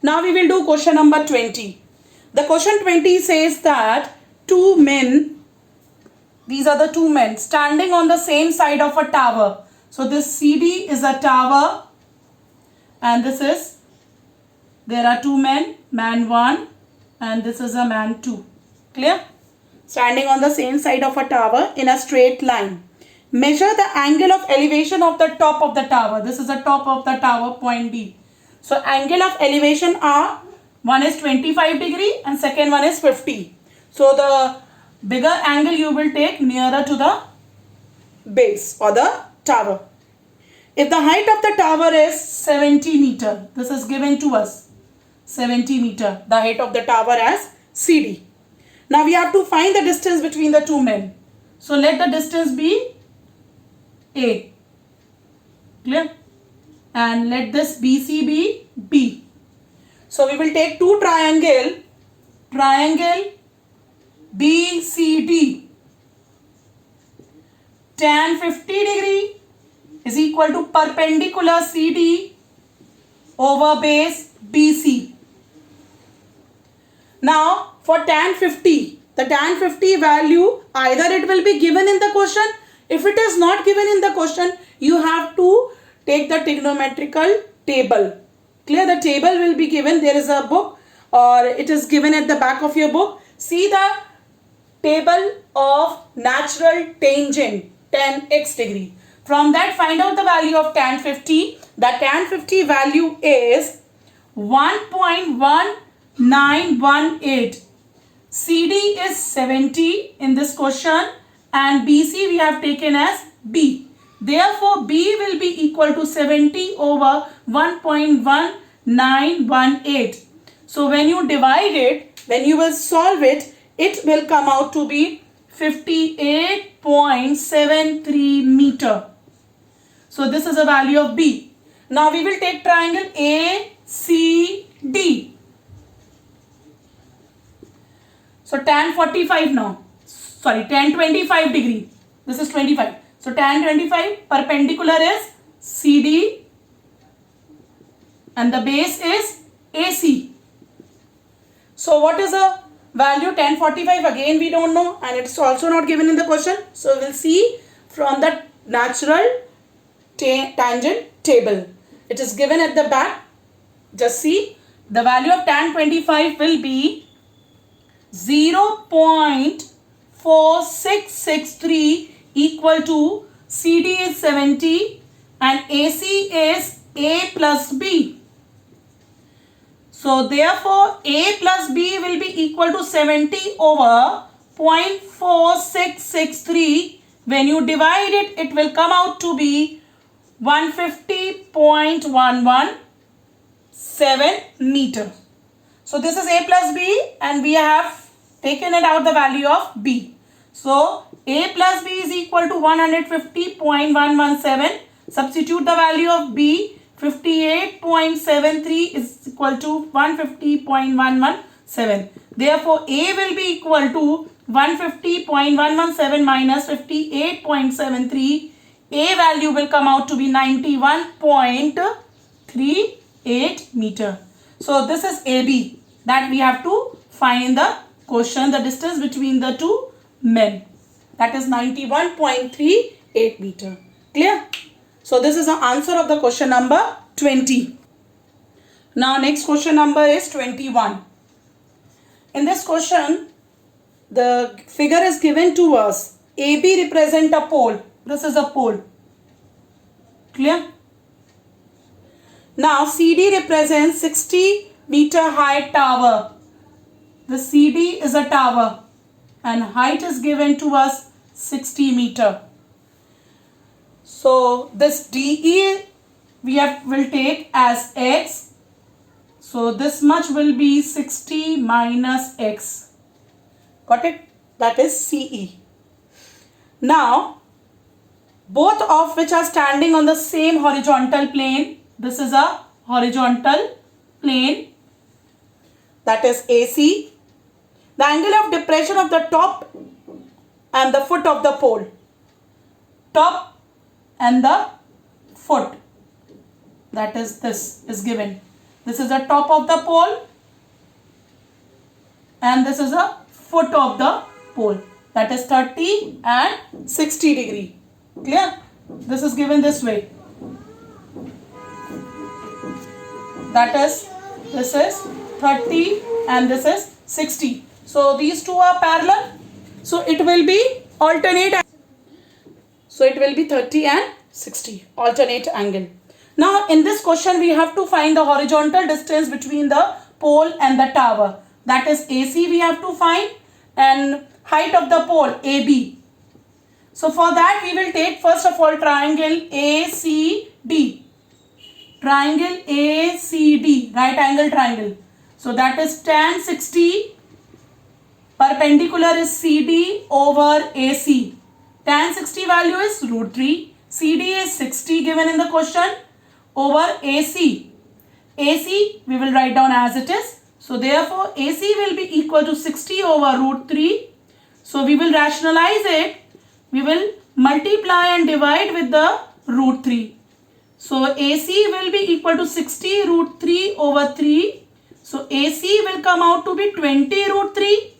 Now we will do question number 20. The question 20 says that two men, these are the two men standing on the same side of a tower. So this CD is a tower and this is, there are two men, man 1 and this is a man 2. Clear? Standing on the same side of a tower in a straight line. Measure the angle of elevation of the top of the tower. This is the top of the tower, point B. So angle of elevation are, one is 25 degree and second one is 50. So the bigger angle you will take nearer to the base or the tower. If the height of the tower is 70 meter, this is given to us, 70 meter, the height of the tower as CD. Now we have to find the distance between the two men. So let the distance be A. Clear? And let this BC be B. So we will take two triangle BCD. Tan 50 degree is equal to perpendicular CD over base BC. Now for tan 50, the tan 50 value, either it will be given in the question. If it is not given in the question, you have to take the trigonometrical table. Clear? The table will be given. There is a book or it is given at the back of your book. See the table of natural tangent, tan x degree. From that, find out the value of tan 50. The tan 50 value is 1.1918. CD is 70 in this question and BC we have taken as B. Therefore, B will be equal to 70 over 1.1918. So when you divide it, when you will solve it, it will come out to be 58.73 meter. So this is a value of B. Now we will take triangle ACD. So tan 45 now. Sorry, tan 25 degree. This is 25. So tan 25 perpendicular is CD and the base is AC. So what is the value? Tan 45 again we don't know and it's also not given in the question. So we'll see from the natural tangent table. It is given at the back. Just see the value of tan 25 will be 0.4663 equal to CD is 70 and AC is A plus B. So therefore A plus B will be equal to 70 over 0.4663. When you divide it, it will come out to be 150.117 meter. So this is A plus B and we have taken it out the value of B. So A plus B is equal to 150.117. Substitute the value of B. 58.73 is equal to 150.117. Therefore A will be equal to 150.117 minus 58.73. A value will come out to be 91.38 meter. So this is AB that we have to find in the question, the distance between the two men. That is 91.38 meter. Clear? So this is the answer of the question number 20. Now next question number is 21. In this question, the figure is given to us. AB represent a pole. This is a pole. Clear? Now CD represents 60 meter high tower. The CD is a tower and height is given to us 60 meter. So this DE will take as X. So this much will be 60 minus X. Got it? That is CE. Now both of which are standing on the same horizontal plane. This is a horizontal plane, that is AC. The angle of depression of the top and the foot of the pole. Top and the foot, that is this is given. This is the top of the pole and this is a foot of the pole. That is 30 and 60 degree. Clear? This is given this way. That is, this is 30 and this is 60. So these two are parallel. So it will be alternate. So it will be 30 and 60, alternate angle. Now in this question we have to find the horizontal distance between the pole and the tower. That is AC we have to find and height of the pole AB. So for that we will take first of all triangle ACD. Triangle ACD, right angle triangle. So that is tan 60, perpendicular is CD over AC. Tan 60 value is root 3. CD is 60 given in the question over AC. AC we will write down as it is. So therefore AC will be equal to 60 over root 3. So we will rationalize it. We will multiply and divide with the root 3. So AC will be equal to 60 root 3 over 3. So AC will come out to be 20 root 3.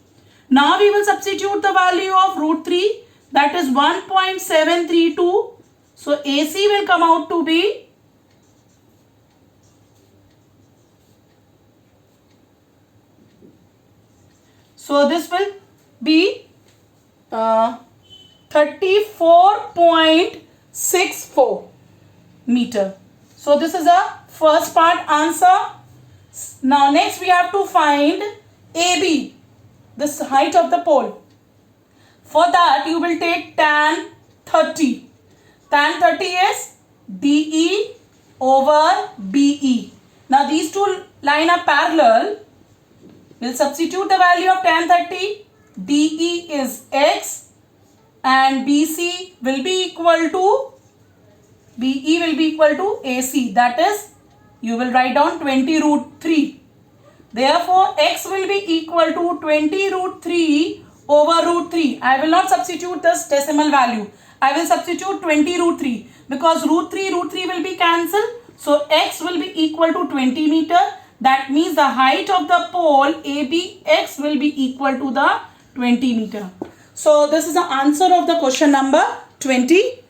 Now we will substitute the value of root 3, that is 1.732. So AC will come out to be this will be 34.64 meter. So this is a first part answer. Now next we have to find AB, this height of the pole. For that you will take tan 30. Tan 30 is DE over BE. Now these two lines are parallel. We'll substitute the value of tan 30. DE is X and BC will be equal to BE will be equal to AC. That is, you will write down 20 root 3. Therefore, X will be equal to 20 root 3 over root 3. I will not substitute this decimal value. I will substitute 20 root 3 because root 3 will be cancelled. So, X will be equal to 20 meter. That means the height of the pole ABX will be equal to the 20 meter. So, this is the answer of the question number 20.